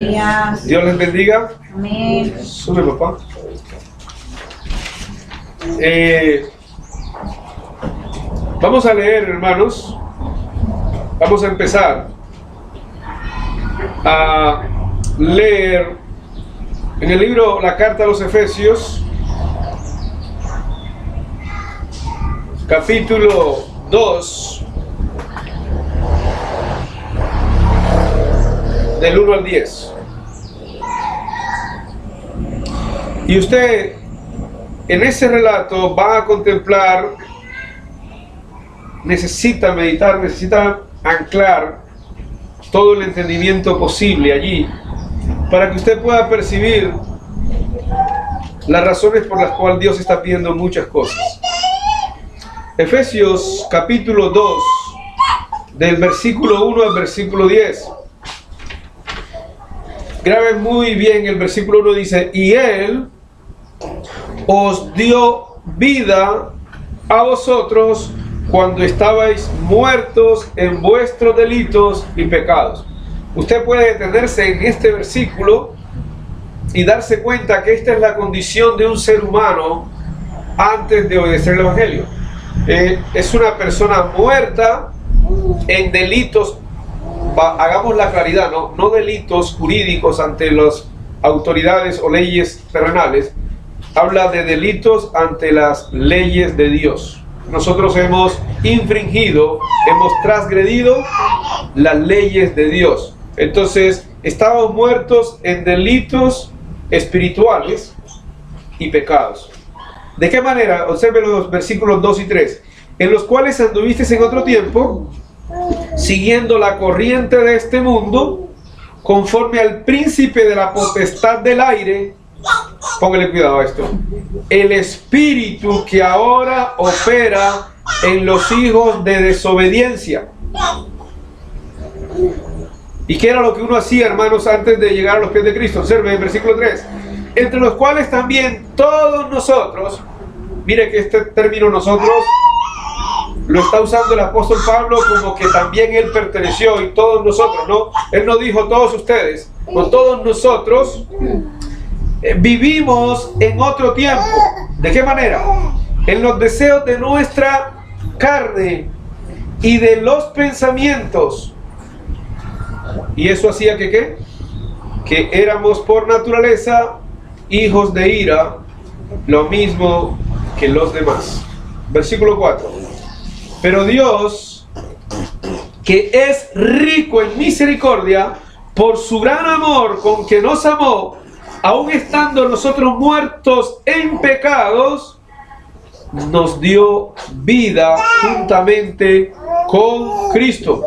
Dios les bendiga. Amén. Sube, papá. Vamos a leer, hermanos. Vamos a empezar a leer en el libro La Carta a los Efesios, capítulo 2, del 1 al 10. Y usted en ese relato va a contemplar, necesita meditar, necesita anclar todo el entendimiento posible allí, para que usted pueda percibir las razones por las cuales Dios está pidiendo muchas cosas. Efesios capítulo 2, del versículo 1 al versículo 10. Graben muy bien el versículo 1, dice: y Él os dio vida a vosotros cuando estabais muertos en vuestros delitos y pecados. Usted puede detenerse en este versículo y darse cuenta que esta es la condición de un ser humano antes de obedecer el Evangelio. Es una persona muerta en delitos, hagamos la claridad, no delitos jurídicos ante las autoridades o leyes terrenales. Habla de delitos ante las leyes de Dios. Nosotros hemos infringido, hemos transgredido las leyes de Dios. Entonces, estamos muertos en delitos espirituales y pecados. ¿De qué manera? Observe los versículos 2 y 3. En los cuales anduvisteis en otro tiempo, siguiendo la corriente de este mundo, conforme al príncipe de la potestad del aire. Póngale cuidado a esto. El espíritu que ahora opera en los hijos de desobediencia. ¿Y qué era lo que uno hacía, hermanos, antes de llegar a los pies de Cristo? Observe el versículo 3. Entre los cuales también todos nosotros, mire que este término nosotros lo está usando el apóstol Pablo como que también él perteneció, y todos nosotros, ¿no? Él no dijo todos ustedes, no, todos nosotros vivimos en otro tiempo. ¿De qué manera? En los deseos de nuestra carne y de los pensamientos. Y eso hacía que ¿qué? Que éramos por naturaleza hijos de ira, lo mismo que los demás. Versículo 4. Pero Dios, que es rico en misericordia, por su gran amor con que nos amó, aun estando nosotros muertos en pecados, nos dio vida juntamente con Cristo.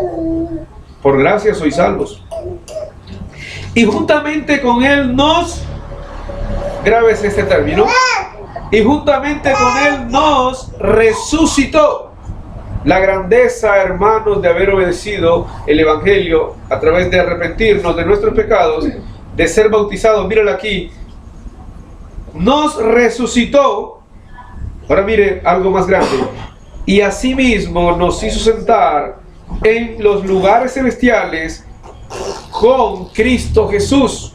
Por gracia sois salvos. Y juntamente con Él nos, grábese este término, y juntamente con Él nos resucitó. La grandeza, hermanos, de haber obedecido el Evangelio a través de arrepentirnos de nuestros pecados, de ser bautizados, míralo aquí, nos resucitó. Ahora mire algo más grande. Y asimismo nos hizo sentar en los lugares celestiales con Cristo Jesús,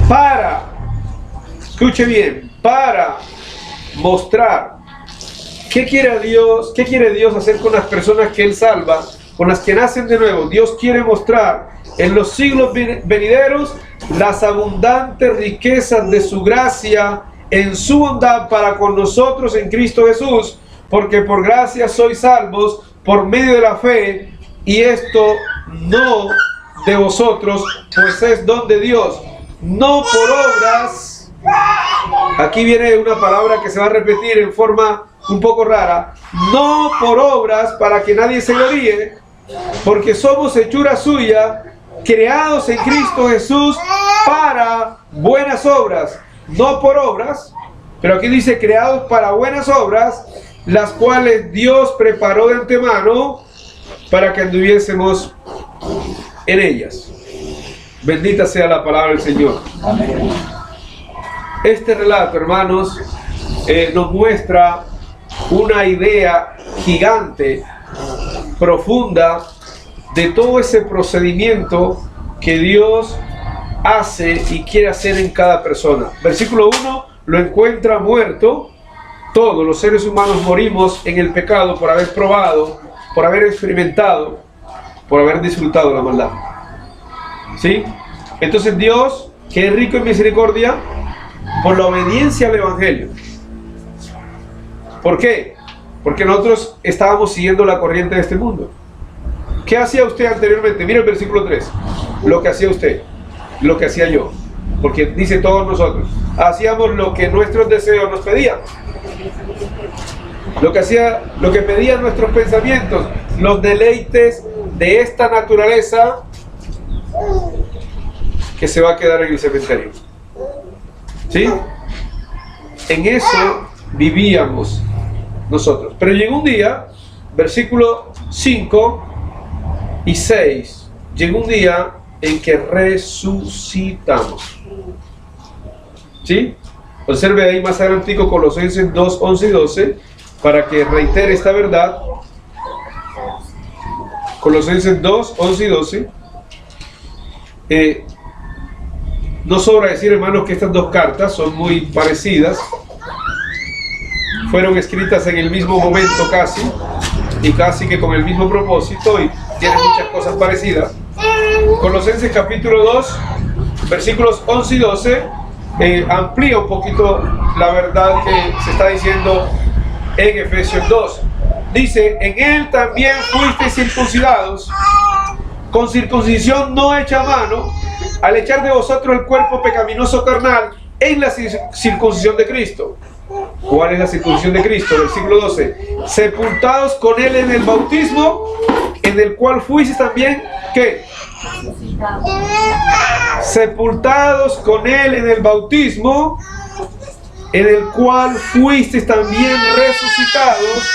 para, escuche bien, para mostrar qué quiere Dios hacer con las personas que Él salva, con las que nacen de nuevo. Dios quiere mostrar en los siglos venideros las abundantes riquezas de su gracia en su bondad para con nosotros en Cristo Jesús, porque por gracia sois salvos por medio de la fe, y esto no de vosotros, pues es don de Dios, no por obras. Aquí viene una palabra que se va a repetir en forma un poco rara: no por obras, para que nadie se gloríe, porque somos hechura suya, creados en Cristo Jesús para buenas obras, no por obras, pero aquí dice creados para buenas obras, las cuales Dios preparó de antemano para que anduviésemos en ellas. Bendita sea la palabra del Señor. Amén. Este relato, hermanos, nos muestra una idea gigante, profunda, de todo ese procedimiento que Dios hace y quiere hacer en cada persona. Versículo 1, lo encuentra muerto. Todos los seres humanos morimos en el pecado por haber probado, por haber experimentado, por haber disfrutado la maldad. ¿Sí? Entonces Dios, que es rico en misericordia, por la obediencia al Evangelio. ¿Por qué? Porque nosotros estábamos siguiendo la corriente de este mundo. ¿Qué hacía usted anteriormente? Mira el versículo 3. Lo que hacía usted, lo que hacía yo. Porque dice todos nosotros. Hacíamos lo que nuestros deseos nos pedían. Lo que pedían nuestros pensamientos, los deleites de esta naturaleza que se va a quedar en el cementerio. ¿Sí? En eso vivíamos nosotros. Pero llegó un día, versículo 5 y 6, llegó un día en que resucitamos. ¿Sí? Observe ahí más adelante Colosenses 2, 11 y 12, para que reitere esta verdad. Colosenses 2, 11 y 12. No sobra decir, hermanos, que estas dos cartas son muy parecidas. Fueron escritas en el mismo momento casi, y casi que con el mismo propósito, y tienen muchas cosas parecidas. Colosenses capítulo 2, versículos 11 y 12, amplía un poquito la verdad que se está diciendo en Efesios 2. Dice, en él también fuisteis circuncidados, con circuncisión no hecha a mano, al echar de vosotros el cuerpo pecaminoso carnal en la circuncisión de Cristo. ¿Cuál es la circuncisión de Cristo? Versículo 12. Sepultados con él en el bautismo, en el cual fuisteis también, ¿qué? Sepultados con él en el bautismo, en el cual fuisteis también resucitados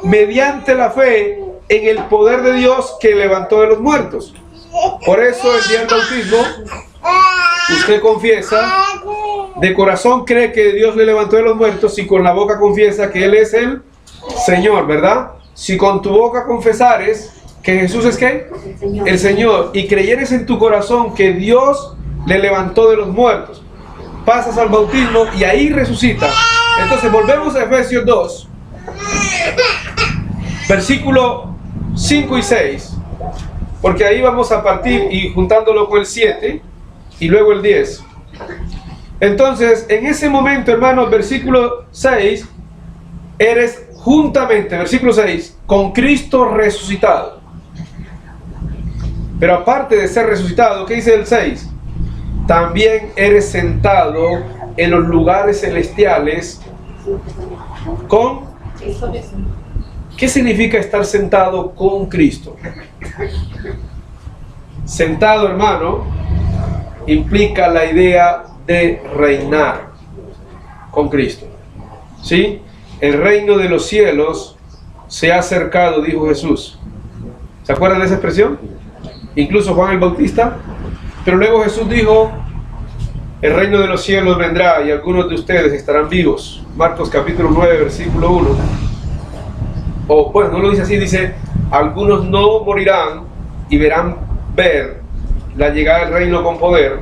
mediante la fe en el poder de Dios que levantó de los muertos. Por eso el día del bautismo usted confiesa, de corazón cree que Dios le levantó de los muertos, y con la boca confiesa que Él es el Señor, ¿verdad? Si con tu boca confesares que Jesús es ¿qué? El Señor, y creyeres en tu corazón que Dios le levantó de los muertos, pasas al bautismo y ahí resucitas. Entonces volvemos a Efesios 2, versículo 5 y 6, porque ahí vamos a partir y juntándolo con el 7 y luego el 10. Entonces, en ese momento, hermanos, versículo 6, eres juntamente, versículo 6, con Cristo resucitado. Pero aparte de ser resucitado, ¿qué dice el 6? También eres sentado en los lugares celestiales con... ¿Qué significa estar sentado con Cristo? Sentado, hermano, implica la idea de reinar con Cristo. ¿Sí? El reino de los cielos se ha acercado, dijo Jesús. ¿Se acuerdan de esa expresión? Incluso Juan el Bautista. Pero luego Jesús dijo, el reino de los cielos vendrá y algunos de ustedes estarán vivos. Marcos capítulo 9, versículo 1. O bueno, no lo dice así, dice, algunos no morirán y verán ver la llegada del reino con poder.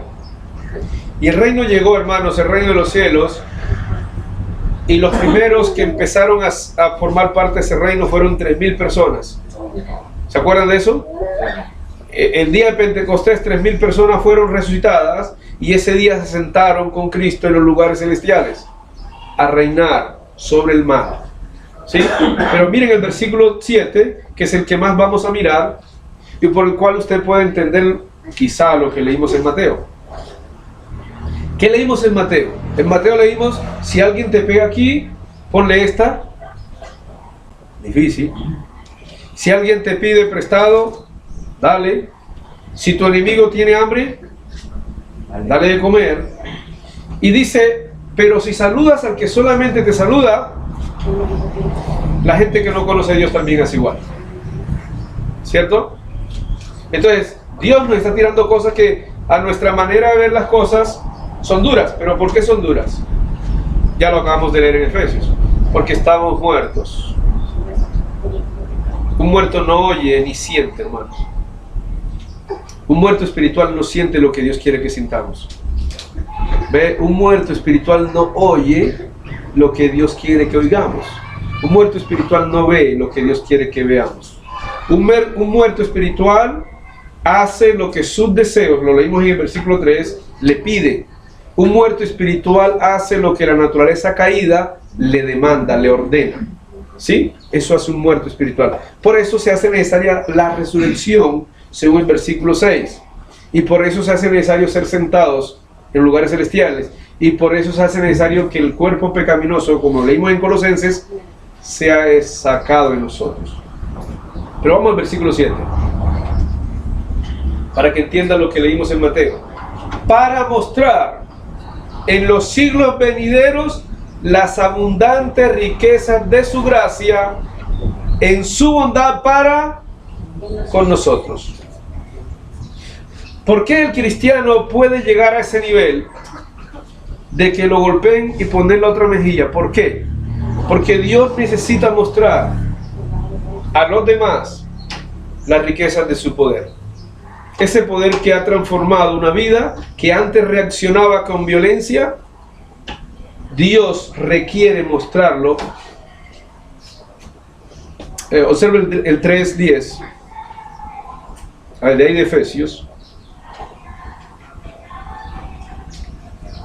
Y el reino llegó, hermanos, el reino de los cielos, y los primeros que empezaron a formar parte de ese reino fueron 3,000 personas. ¿Se acuerdan de eso? El día de Pentecostés 3,000 personas fueron resucitadas, y ese día se sentaron con Cristo en los lugares celestiales a reinar sobre el mar. ¿Sí? Pero miren el versículo 7, que es el que más vamos a mirar, y por el cual usted puede entender quizá lo que leímos en Mateo. ¿Qué leímos en Mateo? En Mateo leímos, si alguien te pega aquí, ponle esta. Difícil. Si alguien te pide prestado, dale. Si tu enemigo tiene hambre, dale de comer. Y dice, pero si saludas al que solamente te saluda, la gente que no conoce a Dios también es igual. ¿Cierto? Entonces, Dios nos está tirando cosas que a nuestra manera de ver las cosas son duras. ¿Pero por qué son duras? Ya lo acabamos de leer en Efesios. Porque estamos muertos. Un muerto no oye ni siente, hermanos. Un muerto espiritual no siente lo que Dios quiere que sintamos. ¿Ve? Un muerto espiritual no oye lo que Dios quiere que oigamos. Un muerto espiritual no ve lo que Dios quiere que veamos. Un muerto espiritual hace lo que sus deseos, lo leímos en el versículo 3, le pide. Un muerto espiritual hace lo que la naturaleza caída le demanda, le ordena. ¿Sí? Eso hace un muerto espiritual. Por eso se hace necesaria la resurrección, según el versículo 6. Y por eso se hace necesario ser sentados en lugares celestiales. Y por eso se hace necesario que el cuerpo pecaminoso, como leímos en Colosenses, sea sacado de nosotros. Pero vamos al versículo 7. Para que entiendan lo que leímos en Mateo. Para mostrar en los siglos venideros las abundantes riquezas de su gracia en su bondad para con nosotros. ¿Por qué el cristiano puede llegar a ese nivel de que lo golpeen y poner la otra mejilla? ¿Por qué? Porque Dios necesita mostrar a los demás las riquezas de su poder. Ese poder que ha transformado una vida que antes reaccionaba con violencia, Dios requiere mostrarlo. Observe el 3:10, de ahí de Efesios.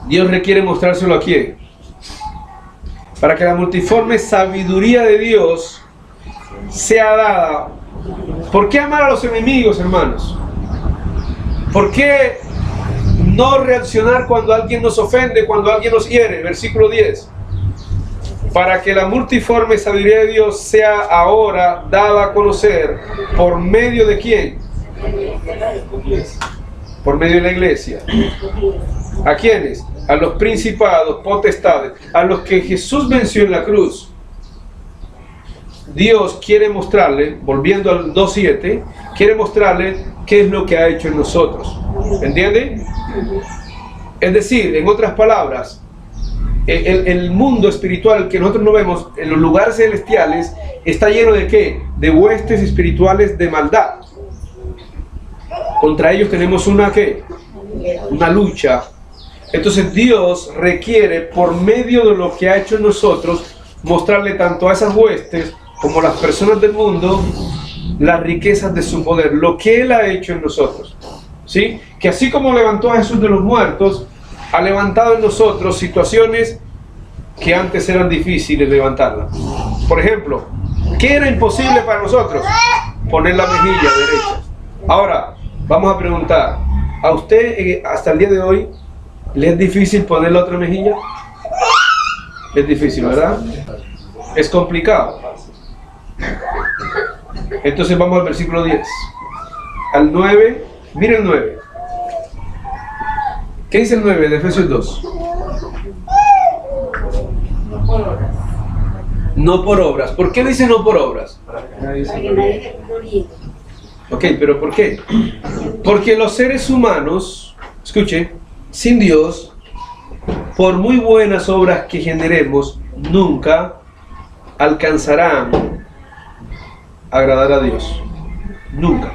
Dios requiere mostrárselo a quién. Para que la multiforme sabiduría de Dios sea dada. ¿Por qué amar a los enemigos, hermanos? ¿Por qué no reaccionar cuando alguien nos ofende, cuando alguien nos hiere? Versículo 10. Para que la multiforme sabiduría de Dios sea ahora dada a conocer por medio de quién. Por medio de la iglesia. ¿A quiénes? A los principados, potestades, a los que Jesús venció en la cruz. Dios quiere mostrarle, volviendo al 2:7, quiere mostrarle qué es lo que ha hecho en nosotros. ¿Entiende? Es decir, en otras palabras, el mundo espiritual que nosotros no vemos en los lugares celestiales está lleno de ¿qué? De huestes espirituales de maldad. Contra ellos tenemos una ¿qué? Una lucha. Entonces Dios requiere, por medio de lo que ha hecho en nosotros, mostrarle tanto a esas huestes como a las personas del mundo las riquezas de su poder, lo que Él ha hecho en nosotros. ¿Sí? Que así como levantó a Jesús de los muertos, ha levantado en nosotros situaciones que antes eran difíciles de levantarlas. Por ejemplo, ¿qué era imposible para nosotros? Poner la mejilla derecha. Ahora, vamos a preguntar, ¿a usted hasta el día de hoy le es difícil poner la otra mejilla? Es difícil, ¿verdad? Es complicado. Entonces vamos al versículo 10. Al 9, mire el 9. ¿Qué dice el 9 de Efesios 2? No por obras. ¿Por qué dice no por obras? Ok, pero ¿por qué? Porque los seres humanos, escuche, sin Dios, por muy buenas obras que generemos, nunca alcanzarán a agradar a Dios. Nunca.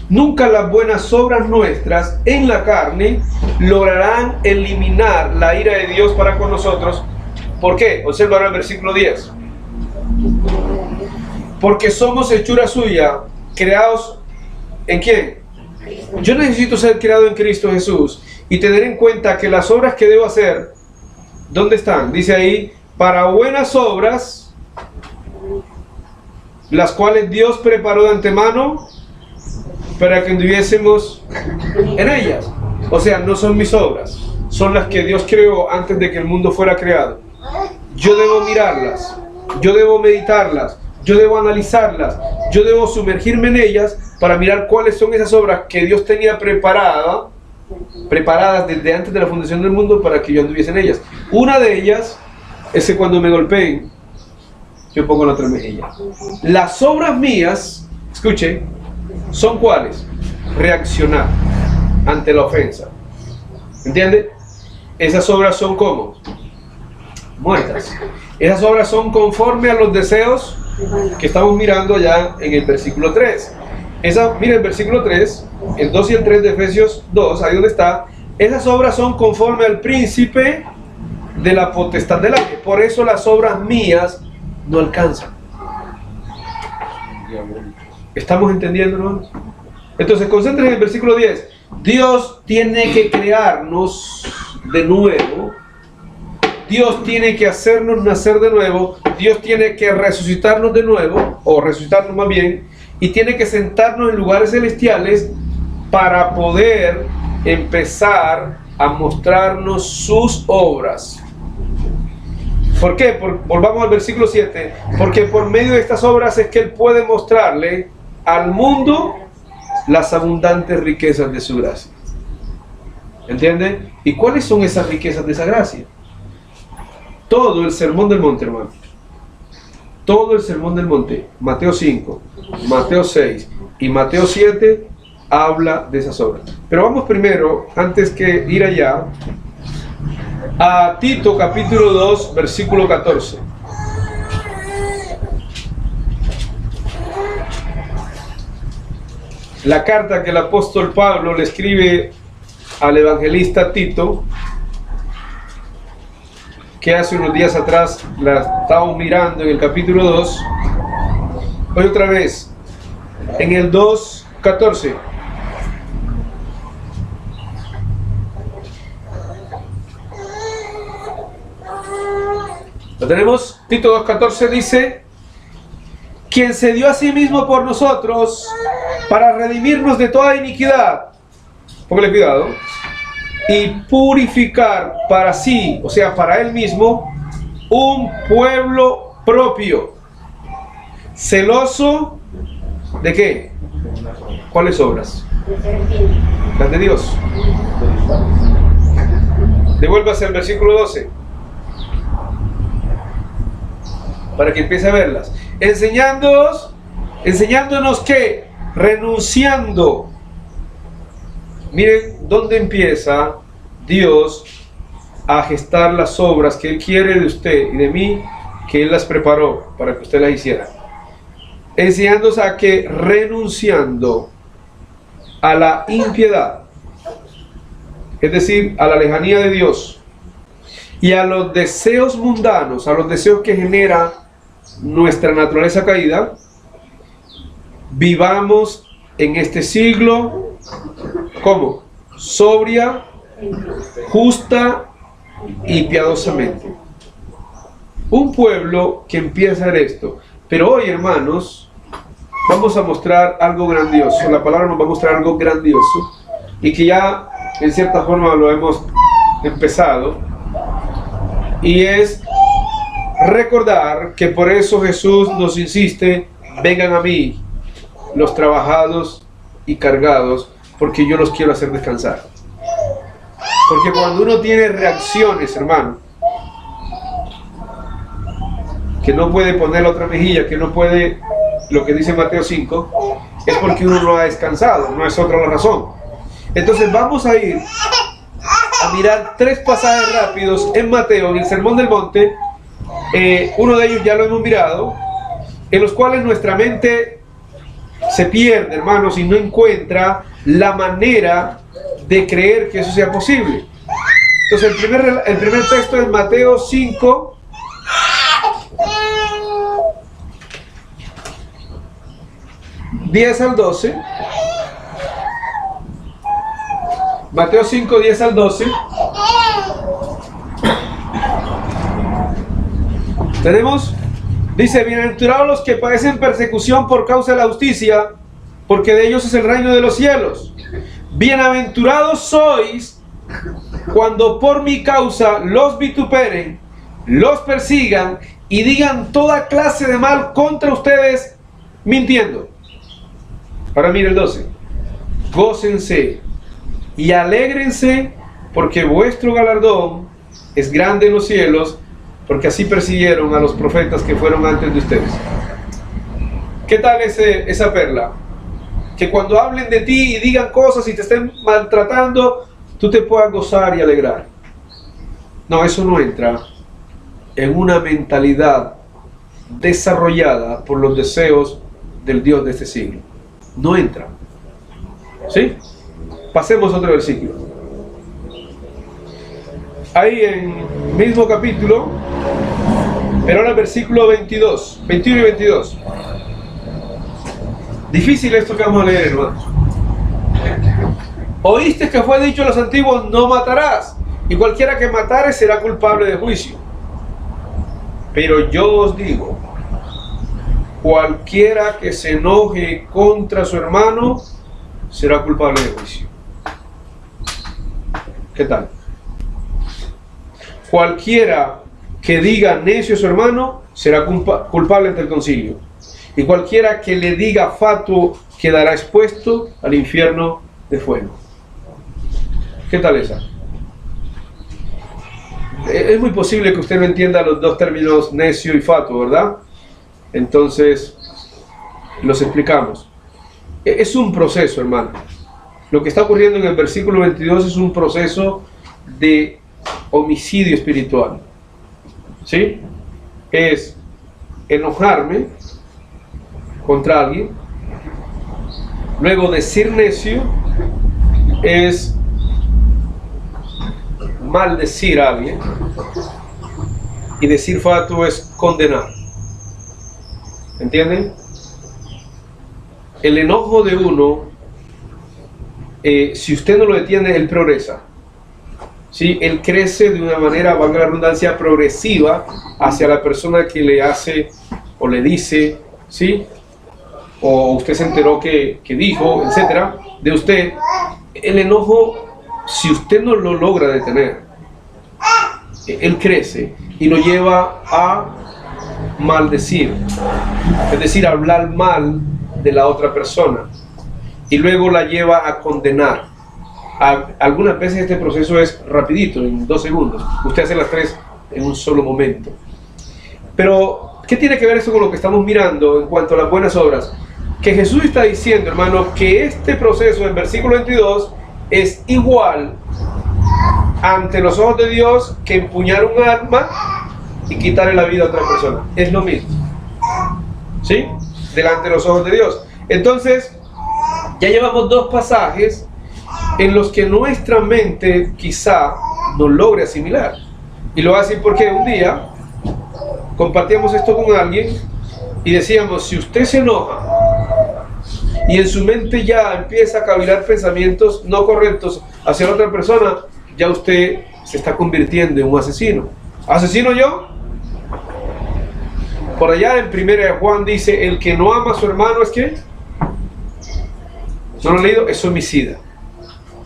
Nunca las buenas obras nuestras en la carne lograrán eliminar la ira de Dios para con nosotros. ¿Por qué? Observa ahora el versículo 10. Porque somos hechura suya, creados ¿en quién? Yo necesito ser creado en Cristo Jesús y tener en cuenta que las obras que debo hacer, ¿dónde están? Dice ahí, para buenas obras, las cuales Dios preparó de antemano para que anduviésemos en ellas. O sea, no son mis obras, son las que Dios creó antes de que el mundo fuera creado. Yo debo mirarlas, yo debo meditarlas, yo debo analizarlas, yo debo sumergirme en ellas para mirar cuáles son esas obras que Dios tenía preparadas desde antes de la fundación del mundo para que yo anduviese en ellas. Una de ellas es que cuando me golpeen, yo pongo la otra mejilla. Las obras mías, escuche, ¿son cuáles? Reaccionar ante la ofensa. ¿Entiende? Esas obras son como muertas. Esas obras son conforme a los deseos que estamos mirando allá en el versículo 3. Mira el versículo 3, el 2 y el 3 de Efesios 2, ahí donde está. Esas obras son conforme al príncipe de la potestad del aire. Por eso las obras mías no alcanzan. ¿Estamos entendiendo, hermanos? Entonces, concéntrense en el versículo 10. Dios tiene que crearnos de nuevo. Dios tiene que hacernos nacer de nuevo. Dios tiene que resucitarnos de nuevo, o resucitarnos más bien, y tiene que sentarnos en lugares celestiales para poder empezar a mostrarnos sus obras. ¿Por qué? Volvamos al versículo 7. Porque por medio de estas obras es que Él puede mostrarle al mundo las abundantes riquezas de su gracia. ¿Entienden? ¿Y cuáles son esas riquezas de esa gracia? Todo el sermón del monte, hermano. Todo el sermón del monte. Mateo 5, Mateo 6 y Mateo 7 habla de esas obras. Pero vamos primero, antes que ir allá, a Tito capítulo 2, versículo 14. La carta que el apóstol Pablo le escribe al evangelista Tito, que hace unos días atrás la estábamos mirando en el capítulo 2. Hoy otra vez, en el 2:14. ¿Lo tenemos? Tito 2:14 dice: quien se dio a sí mismo por nosotros para redimirnos de toda iniquidad, póngale cuidado, y purificar para sí, o sea, para él mismo, un pueblo propio, celoso ¿de qué? ¿Cuáles obras? Las de Dios. Devuélvase al versículo 12 para que empiece a verlas. Enseñándonos que renunciando. Miren dónde empieza Dios a gestar las obras que Él quiere de usted y de mí, que Él las preparó para que usted las hiciera. Enseñándonos a que renunciando a la impiedad, es decir, a la lejanía de Dios, y a los deseos mundanos, a los deseos que genera nuestra naturaleza caída, vivamos en este siglo, ¿cómo? Sobria, justa y piadosamente. Un pueblo que empieza a hacer esto. Pero hoy, hermanos, vamos a mostrar algo grandioso. La palabra nos va a mostrar algo grandioso y que ya en cierta forma lo hemos empezado, y es recordar que por eso Jesús nos insiste: vengan a mí los trabajados y cargados, porque yo los quiero hacer descansar. Porque cuando uno tiene reacciones, hermano, que no puede poner la otra mejilla, que no puede, lo que dice Mateo 5, es porque uno no ha descansado, no es otra la razón. Entonces vamos a ir a mirar 3 pasajes rápidos en Mateo, en el Sermón del Monte. Uno de ellos ya lo hemos mirado, en los cuales nuestra mente se pierde, hermanos, y no encuentra la manera de creer que eso sea posible. Entonces el primer texto es Mateo 5, al 12. Mateo 5, 10 al 12. Tenemos, dice: bienaventurados los que padecen persecución por causa de la justicia, porque de ellos es el reino de los cielos. Bienaventurados sois cuando por mi causa los vituperen, los persigan y digan toda clase de mal contra ustedes, mintiendo. Ahora mire el 12. Gócense y alégrense, porque vuestro galardón es grande en los cielos, porque así persiguieron a los profetas que fueron antes de ustedes. ¿Qué tal esa perla? Que cuando hablen de ti y digan cosas y te estén maltratando, tú te puedas gozar y alegrar. No, eso no entra en una mentalidad desarrollada por los deseos del Dios de este siglo. no entra. ¿Sí? Pasemos a otro versículo. Ahí en mismo capítulo, pero ahora el versículo 22, 21 y 22. Difícil esto que vamos a leer, hermanos. Oíste que fue dicho a los antiguos, no matarás, y cualquiera que matare será culpable de juicio. Pero yo os digo, cualquiera que se enoje contra su hermano será culpable de juicio. ¿Qué tal? Cualquiera que diga necio a su hermano será culpable ante el concilio. Y cualquiera que le diga fatuo quedará expuesto al infierno de fuego. ¿Qué tal esa? Es muy posible que usted no entienda los dos términos necio y fatuo, ¿verdad? Entonces, los explicamos. Es un proceso, hermano. Lo que está ocurriendo en el versículo 22 es un proceso de homicidio espiritual. ¿Sí? Es enojarme contra alguien. Luego decir necio es maldecir a alguien. Y decir fatuo es condenar. ¿Entienden? El enojo de uno, si usted no lo detiene, él progresa. ¿Sí? Él crece de una manera, valga la redundancia, progresiva hacia la persona que le hace o le dice, ¿sí? O usted se enteró que dijo, etcétera, de usted. El enojo, si usted no lo logra detener, él crece y lo lleva a maldecir, es decir, hablar mal de la otra persona, y luego la lleva a condenar. Algunas veces este proceso es rapidito, en 2 segundos. Usted hace las 3 en un solo momento. Pero, ¿qué tiene que ver eso con lo que estamos mirando en cuanto a las buenas obras? Que Jesús está diciendo, hermano, que este proceso en versículo 22 es igual ante los ojos de Dios que empuñar un arma y quitarle la vida a otra persona. Es lo mismo. ¿Sí? Delante de los ojos de Dios. Entonces, ya llevamos 2 pasajes en los que nuestra mente quizá no logre asimilar. Y lo hace porque un día compartíamos esto con alguien y decíamos, si usted se enoja y en su mente ya empieza a cavilar pensamientos no correctos hacia la otra persona, ya usted se está convirtiendo en un asesino. ¿Asesino yo? Por allá en 1 de Juan dice, el que no ama a su hermano es ¿qué? ¿No lo han leído? Es homicida.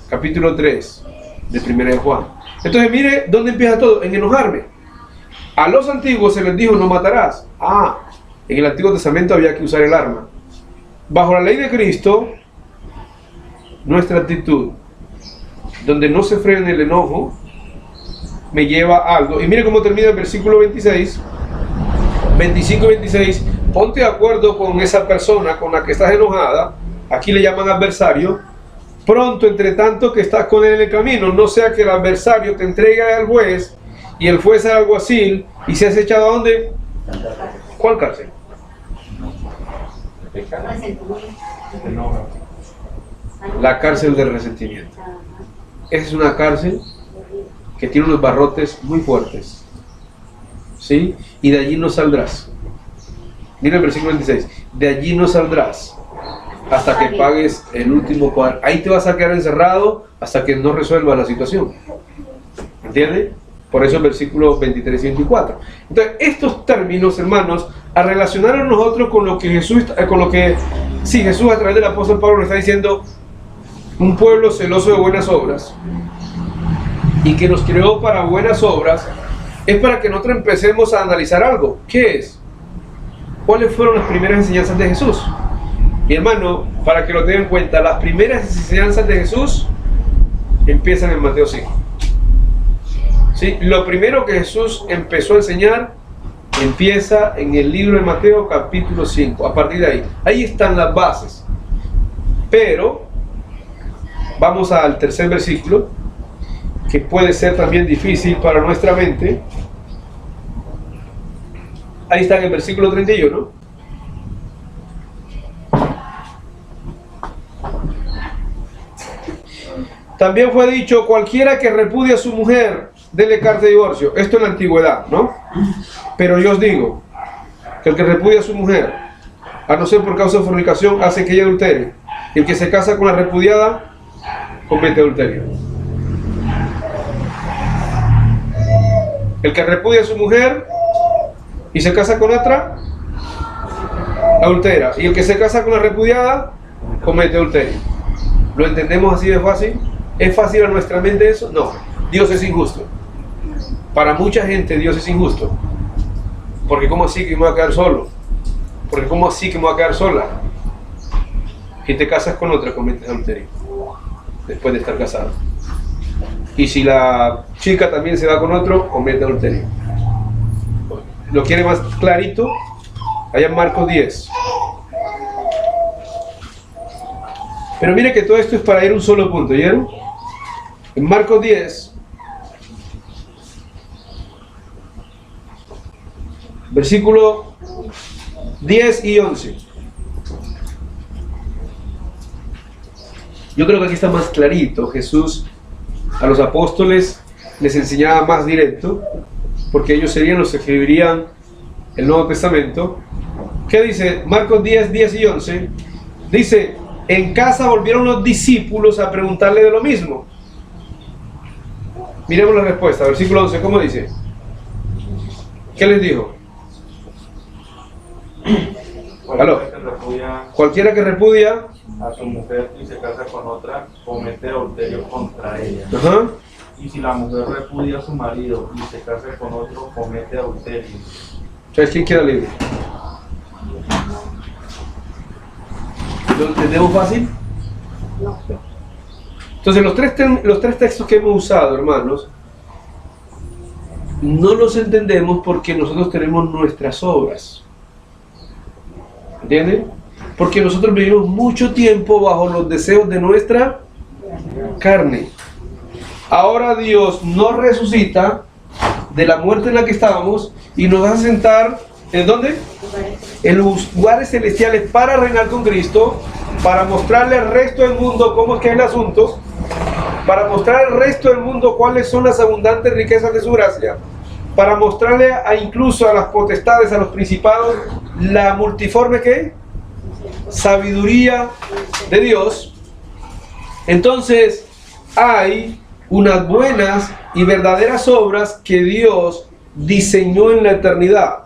Capítulo 3 de 1 de Juan. Entonces mire dónde empieza todo, en enojarme. A los antiguos se les dijo no matarás. En el Antiguo Testamento había que usar el arma. Bajo la ley de Cristo, nuestra actitud, donde no se frena el enojo, me lleva a algo. Y mire cómo termina el versículo 26, 25 y 26. Ponte de acuerdo con esa persona con la que estás enojada. Aquí le llaman adversario. Pronto, entre tanto que estás con él en el camino, no sea que el adversario te entregue al juez y el juez al alguacil y seas echado ¿a dónde? ¿Cuál cárcel? La cárcel del resentimiento. Esa es una cárcel que tiene unos barrotes muy fuertes, ¿sí? Y de allí no saldrás. Mira el versículo 26. De allí no saldrás hasta que pagues el último cuadro. Ahí te vas a quedar encerrado hasta que no resuelvas la situación. ¿Entiendes? Por eso el versículo 23 y 24. Entonces, estos términos, hermanos, a relacionar a nosotros con lo que Jesús, Jesús a través del apóstol Pablo nos está diciendo, un pueblo celoso de buenas obras, y que nos creó para buenas obras, es para que nosotros empecemos a analizar algo. ¿Qué es? ¿Cuáles fueron las primeras enseñanzas de Jesús? Y hermano, para que lo tengan en cuenta, las primeras enseñanzas de Jesús empiezan en Mateo 5. ¿Sí? Lo primero que Jesús empezó a enseñar empieza en el libro de Mateo capítulo 5. A partir de ahí están las bases. Pero vamos al tercer versículo, que puede ser también difícil para nuestra mente. Ahí está en el versículo 31. También fue dicho, cualquiera que repudia a su mujer, dele carta de divorcio. Esto en la antigüedad, ¿no? Pero yo os digo, que el que repudia a su mujer, a no ser por causa de fornicación, hace que ella adultere. Y el que se casa con la repudiada, comete adulterio. El que repudia a su mujer y se casa con otra, adultera. Y el que se casa con la repudiada, comete adulterio. ¿Lo entendemos así de fácil? ¿Es fácil a nuestra mente eso? No. Dios es injusto. Para mucha gente Dios es injusto. Porque ¿cómo así que me voy a quedar solo? Porque ¿cómo así que me voy a quedar sola? Si te casas con otra, cometes adulterio. Después de estar casado. Y si la chica también se va con otro, comete adulterio. ¿Lo quiere más clarito? Allá en Marcos 10. Pero mire que todo esto es para ir a un solo punto, ¿oyeron? En Marcos 10, versículo 10 y 11. Yo creo que aquí está más clarito. Jesús a los apóstoles les enseñaba más directo, porque ellos serían los que escribirían el Nuevo Testamento. ¿Qué dice? Marcos 10, 10 y 11. Dice, en casa volvieron los discípulos a preguntarle de lo mismo. Miremos la respuesta, versículo 11, ¿cómo dice? ¿Qué les dijo? Cualquiera que repudia a su mujer y se casa con otra, comete adulterio contra ella. Ajá. Y si la mujer repudia a su marido y se casa con otro, comete adulterio. Entonces, ¿quién queda libre? ¿Lo entendemos fácil? No. Entonces, los tres textos que hemos usado, hermanos, no los entendemos porque nosotros tenemos nuestras obras. ¿Entienden? Porque nosotros vivimos mucho tiempo bajo los deseos de nuestra carne. Ahora Dios nos resucita de la muerte en la que estábamos y nos hace sentar, ¿en dónde? En los lugares celestiales para reinar con Cristo, para mostrarle al resto del mundo cómo es que es el asunto, para mostrar al resto del mundo cuáles son las abundantes riquezas de su gracia, para mostrarle incluso a las potestades, a los principados, la multiforme ¿qué? Sabiduría de Dios. Entonces hay unas buenas y verdaderas obras que Dios diseñó en la eternidad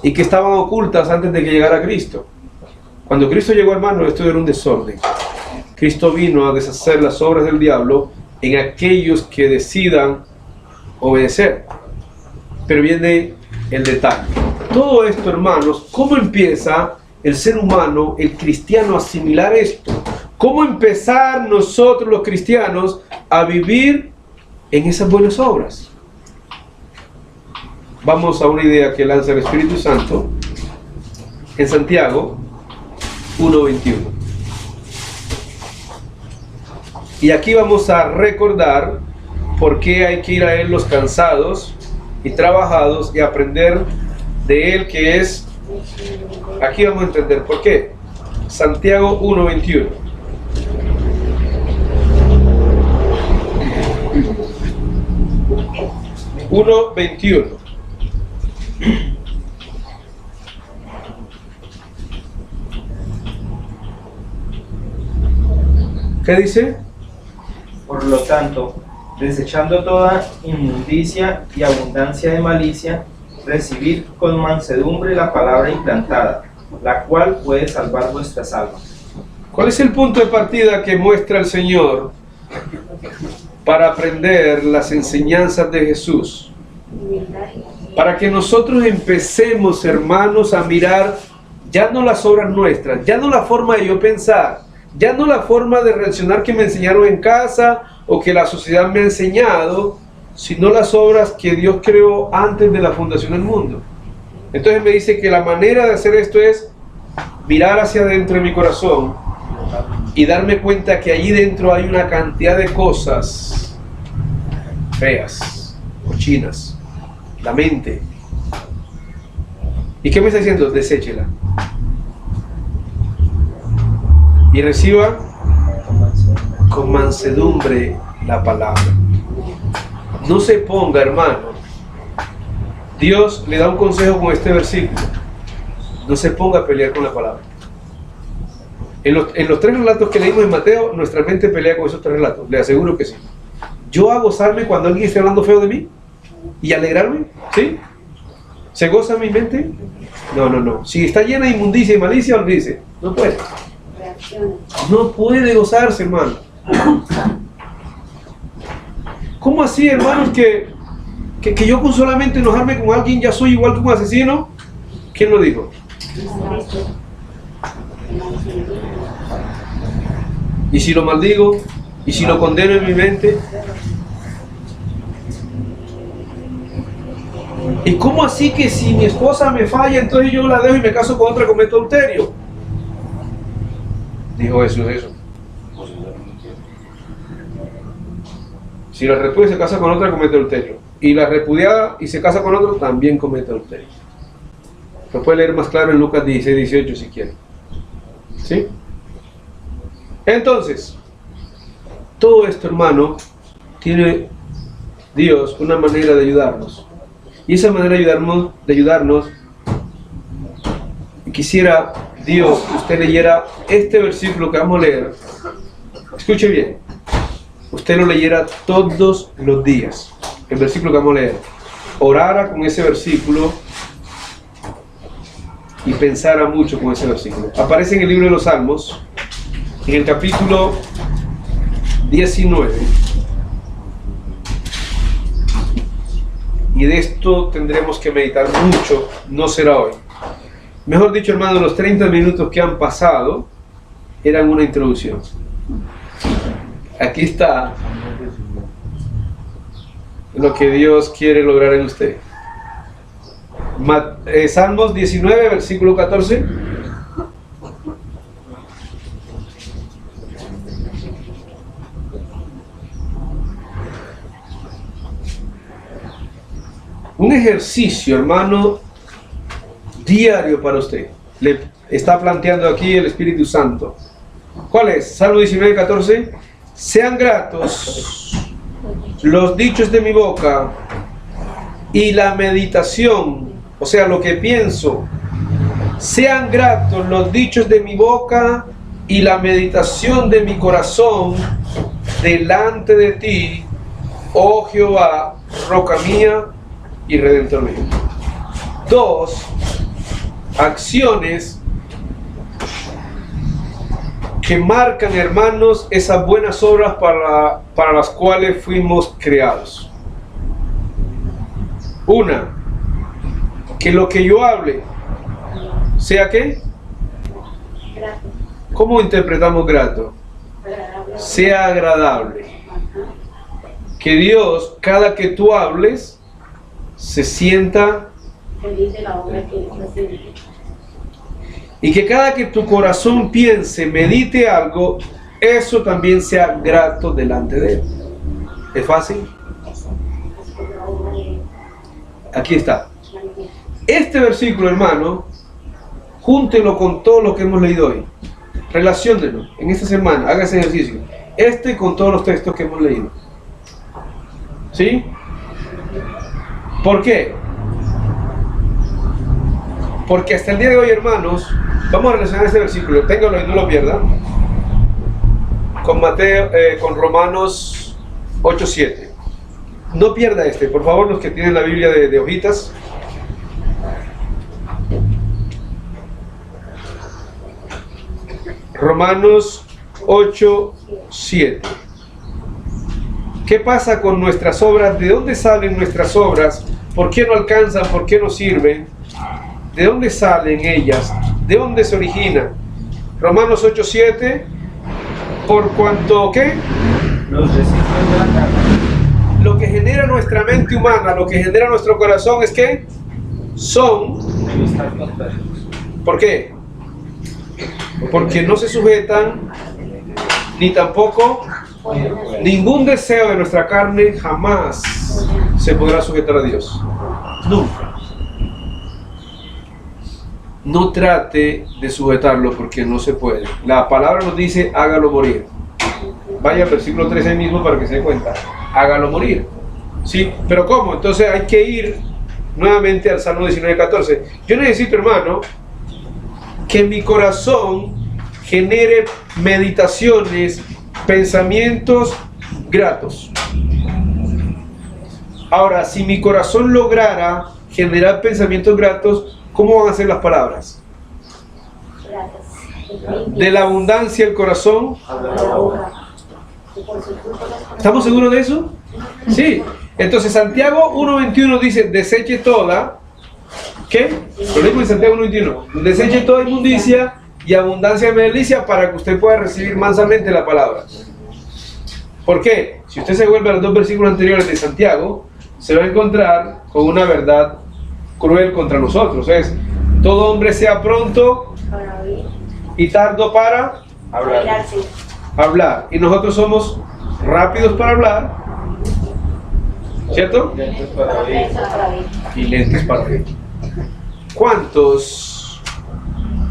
y que estaban ocultas antes de que llegara Cristo. Cuando Cristo llegó, hermano, esto era un desorden. Cristo vino a deshacer las obras del diablo en aquellos que decidan obedecer. Pero viene el detalle. Todo esto, hermanos, ¿cómo empieza el ser humano, el cristiano, a asimilar esto? ¿Cómo empezar nosotros los cristianos a vivir en esas buenas obras? Vamos a una idea que lanza el Espíritu Santo en Santiago 1:21. Y aquí vamos a recordar por qué hay que ir a Él los cansados y trabajados y aprender de Él, que es, aquí vamos a entender por qué. Santiago 1:21. ¿Qué dice? Por lo tanto, desechando toda inmundicia y abundancia de malicia, recibid con mansedumbre la palabra implantada, la cual puede salvar vuestras almas. ¿Cuál es el punto de partida que muestra el Señor para aprender las enseñanzas de Jesús? Para que nosotros empecemos, hermanos, a mirar ya no las obras nuestras, ya no la forma de yo pensar, ya no la forma de reaccionar que me enseñaron en casa o que la sociedad me ha enseñado, sino las obras que Dios creó antes de la fundación del mundo. Entonces me dice que la manera de hacer esto es mirar hacia adentro de mi corazón y darme cuenta que allí dentro hay una cantidad de cosas feas, cochinas, la mente. ¿Y qué me está diciendo? Deséchela. Y reciba con mansedumbre la palabra. No se ponga, hermano. Dios le da un consejo con este versículo. No se ponga a pelear con la palabra. En los 3 relatos que leímos en Mateo, nuestra mente pelea con esos 3 relatos. Le aseguro que sí. ¿Yo a gozarme cuando alguien esté hablando feo de mí? ¿Y alegrarme? ¿Sí? ¿Se goza mi mente? No, no, no. Si está llena de inmundicia y malicia, olvídese. No puede. No puede gozarse, hermano. ¿Cómo así, hermanos, que yo con solamente enojarme con alguien ya soy igual que un asesino? ¿Quién lo dijo? ¿Y si lo maldigo? ¿Y si lo condeno en mi mente? ¿Y cómo así que si mi esposa me falla, entonces yo la dejo y me caso con otra y cometo adulterio? Dijo Jesús eso. Si la repudia y se casa con otra, comete adulterio. Y la repudiada y se casa con otro, también comete adulterio. Lo puede leer más claro en Lucas 16, 18 si quiere. ¿Sí? Entonces, todo esto, hermano, tiene Dios una manera de ayudarnos. Y esa manera de ayudarnos, quisiera Dios que usted leyera este versículo que vamos a leer. Escuche bien. Usted lo leyera todos los días. El versículo que vamos a leer. Orara con ese versículo y pensara mucho con ese versículo. Aparece en el libro de los Salmos, en el capítulo 19. Y de esto tendremos que meditar mucho, no será hoy. Mejor dicho, hermano, los 30 minutos que han pasado eran una introducción. Aquí está lo que Dios quiere lograr en usted. Salmos 19, versículo 14. Un ejercicio, hermano, diario para usted. Le está planteando aquí el Espíritu Santo. ¿Cuál es? Salmo 19, 14. Sean gratos los dichos de mi boca y la meditación, o sea, lo que pienso. Sean gratos los dichos de mi boca y la meditación de mi corazón delante de ti, oh Jehová, roca mía y redentor mío. 2 acciones que marcan, hermanos, esas buenas obras para las cuales fuimos creados. 1, que lo que yo hable sea ¿qué? Grato. ¿Cómo interpretamos grato? Sea agradable. Que Dios, cada que tú hables, se sienta Feliz de la obra que él hace. y que cada que tu corazón piense, medite algo, eso también sea grato delante de Él. ¿Es fácil? Aquí está. Este versículo, hermano, júntelo con todo lo que hemos leído hoy. Relaciónenlo en esta semana, haga ese ejercicio. Con todos los textos que hemos leído. ¿Sí? ¿Por qué? Porque hasta el día de hoy, hermanos, vamos a relacionar este versículo, téngalo y no lo pierda, con Romanos 8:7. No pierda por favor, los que tienen la Biblia de hojitas. Romanos 8:7. ¿Qué pasa con nuestras obras? ¿De dónde salen nuestras obras? ¿Por qué no alcanzan? ¿Por qué no sirven? ¿De dónde salen ellas? ¿De dónde se originan? Romanos 8:7. Por cuanto, ¿qué? Los deseos de la carne. Lo que genera nuestra mente humana, lo que genera nuestro corazón es que son. Enemistad contra Dios. ¿Por qué? Porque no se sujetan, ni tampoco ningún deseo de nuestra carne jamás se podrá sujetar a Dios. Nunca. No trate de sujetarlo porque no se puede. La palabra nos dice, hágalo morir. Vaya al versículo 13 ahí mismo para que se dé cuenta. Hágalo morir. ¿Sí? ¿Pero cómo? Entonces hay que ir nuevamente al Salmo 19:14. Yo necesito, hermano, que mi corazón genere meditaciones, pensamientos gratos. Ahora, si mi corazón lograra generar pensamientos gratos, ¿cómo van a ser las palabras? De la abundancia del corazón. ¿Estamos seguros de eso? Sí. Entonces Santiago 1:21 dice, deseche toda, ¿qué? Lo mismo en Santiago 1:21, deseche toda inmundicia y abundancia de malicia para que usted pueda recibir mansamente la palabra. ¿Por qué? Si usted se vuelve a los dos versículos anteriores de Santiago, se va a encontrar con una verdad cruel contra nosotros. Es, todo hombre sea pronto y tardo para hablar. Y nosotros somos rápidos para hablar, ¿cierto? Y lentes para oír. ¿Cuántos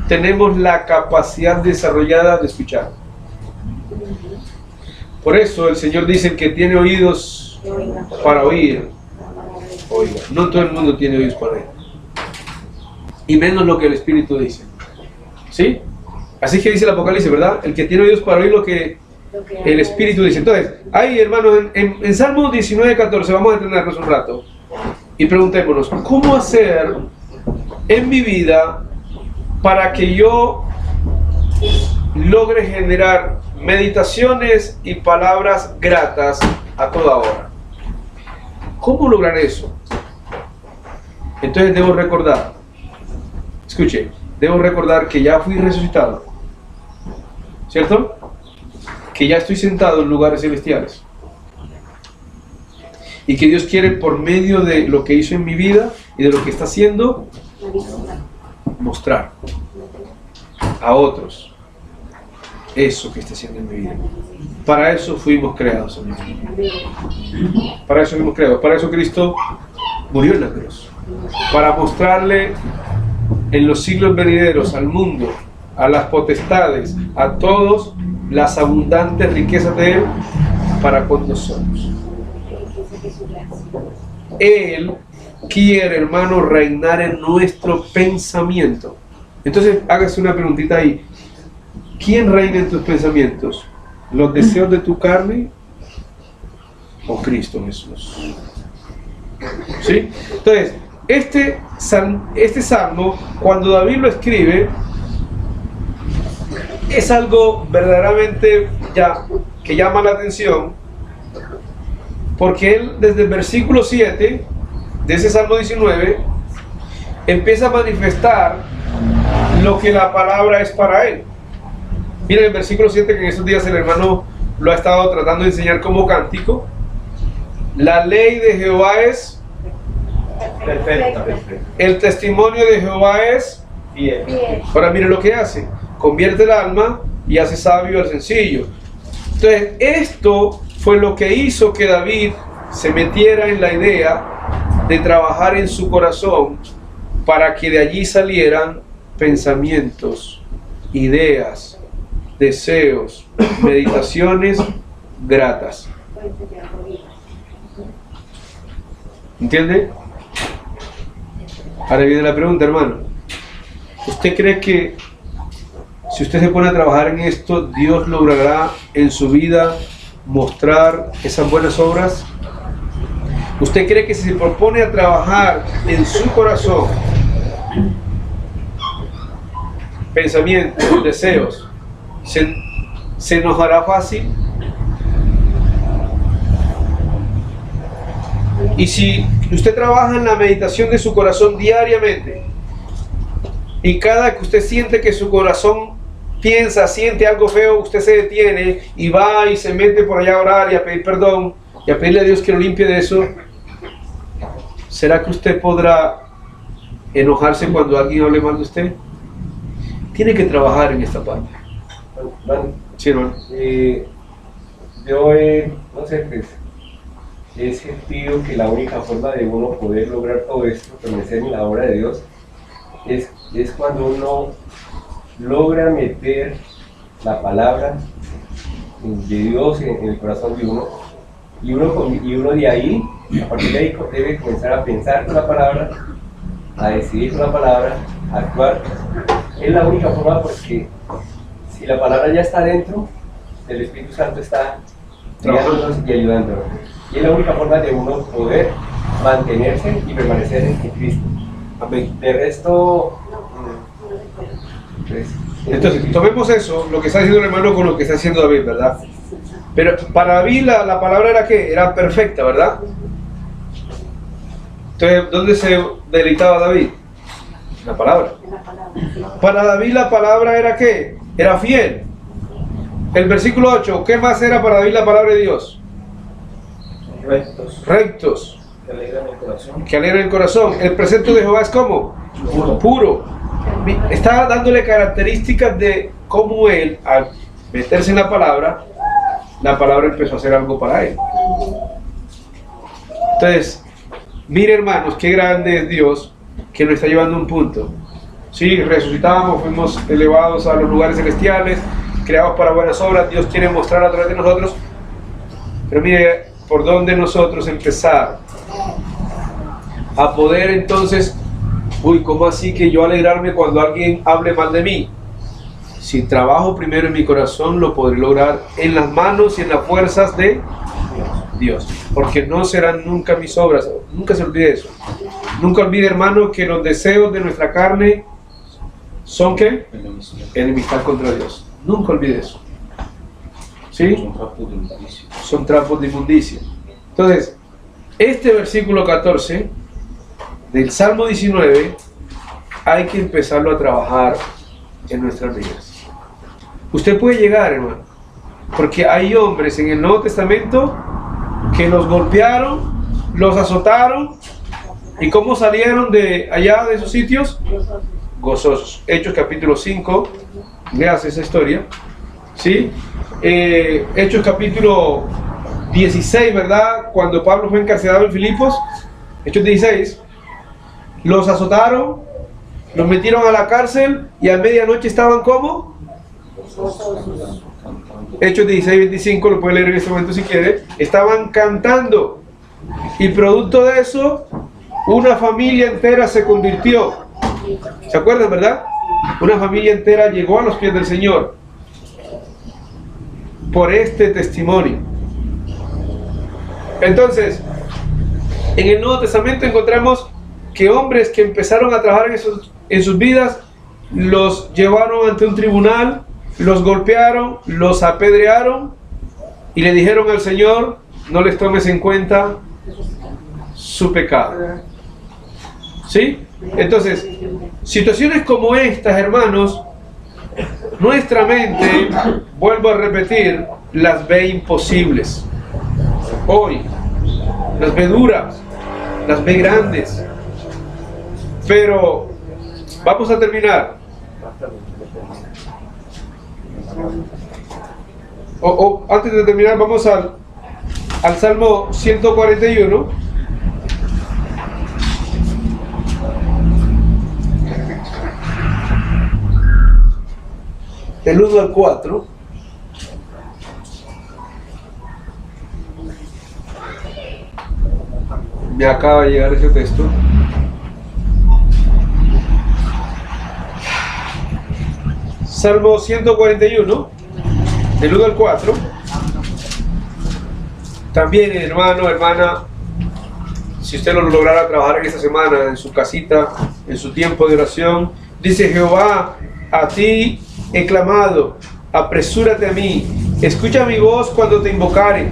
tenemos la capacidad desarrollada de escuchar? Por eso el Señor dice que tiene oídos para oír. Oiga, no todo el mundo tiene oídos para oír. Y menos lo que el Espíritu dice. ¿Sí? Así que dice el Apocalipsis, ¿verdad? El que tiene oídos para oír lo que el Espíritu dice. Entonces, ahí, hermanos, en Salmo 19:14, vamos a detenernos un rato y preguntémonos, ¿cómo hacer en mi vida para que yo logre generar meditaciones y palabras gratas a toda hora? ¿Cómo lograr eso? Entonces debo recordar, escuche, debo recordar que ya fui resucitado, ¿cierto? Que ya estoy sentado en lugares celestiales y que Dios quiere, por medio de lo que hizo en mi vida y de lo que está haciendo, mostrar a otros eso que está haciendo en mi vida. Para eso fuimos creados, amigos. Para eso fuimos creados. Para eso Cristo murió en la cruz, para mostrarle en los siglos venideros al mundo, a las potestades, a todos, las abundantes riquezas de Él para con nosotros. Él quiere, hermano, reinar en nuestro pensamiento. Entonces, hágase una preguntita ahí. ¿Quién reina en tus pensamientos? ¿Los deseos de tu carne o Cristo Jesús? ¿Sí? Entonces, este salmo, cuando David lo escribe, es algo verdaderamente que llama la atención, porque él desde el versículo 7 de ese Salmo 19 empieza a manifestar lo que la palabra es para él. Miren el versículo 7, que en estos días el hermano lo ha estado tratando de enseñar como cántico. La ley de Jehová es Perfecto. el testimonio de Jehová es Bien. Ahora miren lo que hace: convierte el alma y hace sabio al sencillo. Entonces esto fue lo que hizo que David se metiera en la idea de trabajar en su corazón para que de allí salieran pensamientos, ideas, deseos, meditaciones gratas. ¿Entiende? Ahora viene la pregunta, hermano. ¿Usted cree que si usted se pone a trabajar en esto, Dios logrará en su vida mostrar esas buenas obras? ¿Usted cree que si se propone a trabajar en su corazón pensamientos, deseos, se nos hará fácil? Y si usted trabaja en la meditación de su corazón diariamente, y cada que usted siente que su corazón siente algo feo, usted se detiene y va y se mete por allá a orar y a pedir perdón y a pedirle a Dios que lo limpie de eso, ¿será que usted podrá enojarse cuando alguien hable mal de usted? Tiene que trabajar en esta parte. Bueno, ¿Sí, hermano? yo no sé, pues, he sentido que la única forma de uno poder lograr todo esto, permanecer en la obra de Dios, es cuando uno logra meter la palabra de Dios en el corazón de uno, y uno de ahí, a partir de ahí, debe comenzar a pensar con la palabra, a decidir con la palabra, a actuar. Es la única forma, porque si la palabra ya está dentro, el Espíritu Santo está guiándonos y ayudándonos. Y es la única forma de uno poder mantenerse y permanecer en Cristo. Amén. De resto, pues, Entonces, tomemos eso, lo que está diciendo el hermano con lo que está haciendo David, ¿verdad? Pero para David la palabra era ¿qué? Era perfecta, ¿verdad? Entonces, ¿dónde se deleitaba David? En la palabra. En la palabra, sí. Para David la palabra era ¿qué? Era fiel. El versículo 8, ¿qué más era para David la palabra de Dios? Rectos, Rectos, que alegran el corazón. que alegran el corazón. El precepto de Jehová es ¿cómo? Puro. Puro. Está dándole características de cómo él, al meterse en la palabra empezó a hacer algo para él. Entonces, mire hermanos, qué grande es Dios que nos está llevando a un punto. Sí, resucitamos, fuimos elevados a los lugares celestiales, creados para buenas obras. Dios quiere mostrar a través de nosotros. Pero mire, por dónde nosotros empezar a poder entonces, ¿cómo así que yo alegrarme cuando alguien hable mal de mí? Si trabajo primero en mi corazón, lo podré lograr en las manos y en las fuerzas de Dios. Porque no serán nunca mis obras. Nunca se olvide eso. Nunca olvide, hermano, que los deseos de nuestra carne son ¿qué? Enemistad contra Dios. Nunca olvide eso. ¿Sí? Son trapos de inmundicia. Entonces, este versículo 14 del Salmo 19 hay que empezarlo a trabajar en nuestras vidas. Usted puede llegar, hermano, porque hay hombres en el Nuevo Testamento que los golpearon, los azotaron, y ¿cómo salieron de allá de esos sitios? Gozosos. Hechos capítulo 5, veas esa historia, ¿sí? Hechos capítulo 16, ¿verdad? Cuando Pablo fue encarcelado en Filipos, Hechos 16, los azotaron, los metieron a la cárcel y a medianoche estaban ¿cómo? Hechos 16, 25, lo puede leer en este momento si quiere. Estaban cantando y producto de eso una familia entera se convirtió. ¿Se acuerdan, verdad? Una familia entera llegó a los pies del Señor por este testimonio. Entonces, en el Nuevo Testamento encontramos que hombres que empezaron a trabajar en sus vidas, los llevaron ante un tribunal, los golpearon, los apedrearon y le dijeron al Señor: no les tomes en cuenta su pecado. ¿Sí? Entonces, situaciones como estas, hermanos, nuestra mente, vuelvo a repetir, las ve imposibles. Hoy, las ve duras, las ve grandes. Pero, vamos a terminar. Antes de terminar, vamos al Salmo 141. Del 1 al 4. Me acaba de llegar ese texto. Salmo 141, del 1 al 4. También, hermano, hermana, si usted lo lograra trabajar en esta semana, en su casita, en su tiempo de oración, dice: Jehová, a ti he clamado, apresúrate a mí, escucha mi voz cuando te invocare,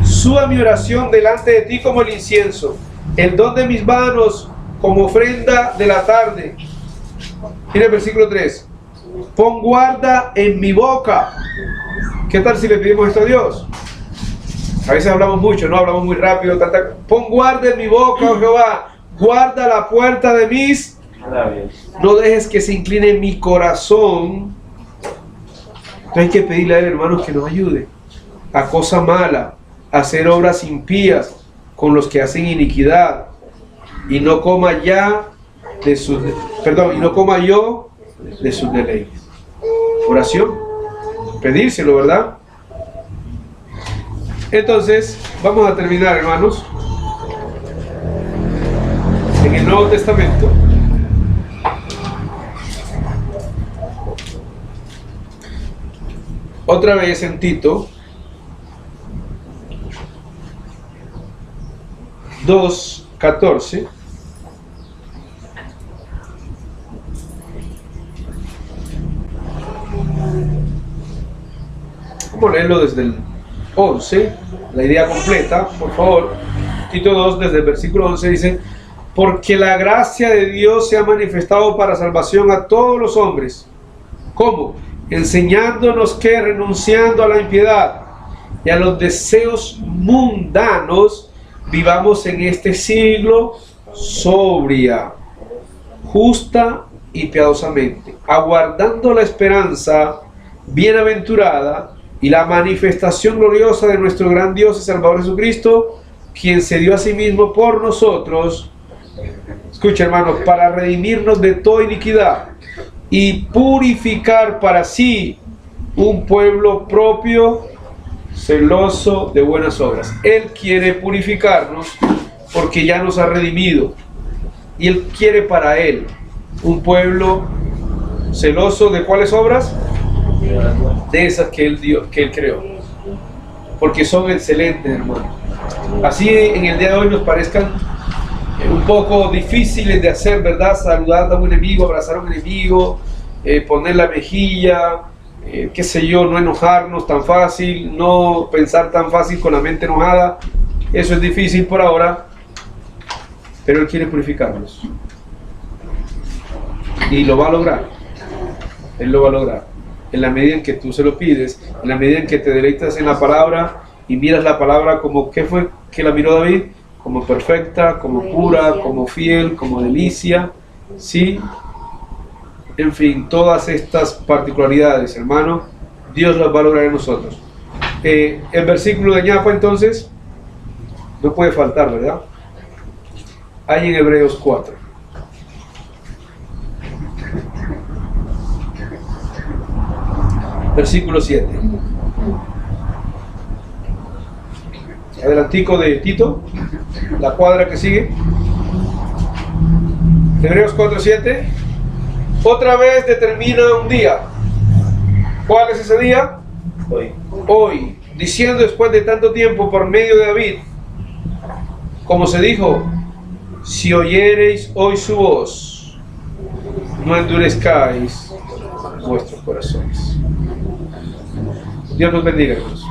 suba mi oración delante de ti como el incienso, el don de mis manos como ofrenda de la tarde. Mira el versículo 3. Pon guarda en mi boca. ¿Qué tal si le pedimos esto a Dios? A veces hablamos mucho, ¿no? Hablamos muy rápido. Pon guarda en mi boca, oh Jehová. Guarda la puerta de mis labios. No dejes que se incline mi corazón. Hay que pedirle a él, hermanos, que nos ayude a cosa mala, a hacer obras impías con los que hacen iniquidad, y no coma ya de sus, y no coma yo de sus deleites. Oración, pedírselo, ¿verdad? Entonces, vamos a terminar, hermanos, en el Nuevo Testamento. Otra vez en Tito 2:14. Vamos a leerlo desde el 11, la idea completa, por favor. Tito 2, desde el versículo 11 dice: porque la gracia de Dios se ha manifestado para salvación a todos los hombres. ¿Cómo? Enseñándonos que, renunciando a la impiedad y a los deseos mundanos, vivamos en este siglo sobria, justa y piadosamente, aguardando la esperanza bienaventurada y la manifestación gloriosa de nuestro gran Dios y Salvador Jesucristo, quien se dio a sí mismo por nosotros, escucha, hermanos, para redimirnos de toda iniquidad y purificar para sí un pueblo propio, celoso de buenas obras. Él quiere purificarnos porque ya nos ha redimido, y Él quiere para Él un pueblo celoso de ¿cuáles obras? De esas que Él creó, porque son excelentes, hermanos. Así en el día de hoy nos parezcan un poco difíciles de hacer, ¿verdad? Saludar a un enemigo, abrazar a un enemigo, poner la mejilla, qué sé yo, no enojarnos tan fácil, no pensar tan fácil con la mente enojada. Eso es difícil por ahora, pero Él quiere purificarnos y lo va a lograr. Él lo va a lograr en la medida en que tú se lo pides, en la medida en que te deleitas en la palabra y miras la palabra como, ¿qué fue que la miró David? Como perfecta, como pura, como fiel, como delicia, ¿sí? En fin, todas estas particularidades, hermano, Dios las va a lograr en nosotros. El versículo de ñapa, entonces, no puede faltar, ¿verdad? Hay en Hebreos 4. Versículo 7. Adelantico de Tito, la cuadra que sigue. Hebreos 4:7. Otra vez determina un día. ¿Cuál es ese día? Hoy. Diciendo después de tanto tiempo por medio de David, como se dijo: si oyereis hoy su voz, no endurezcáis vuestros corazones. Dios nos bendiga, hermanos.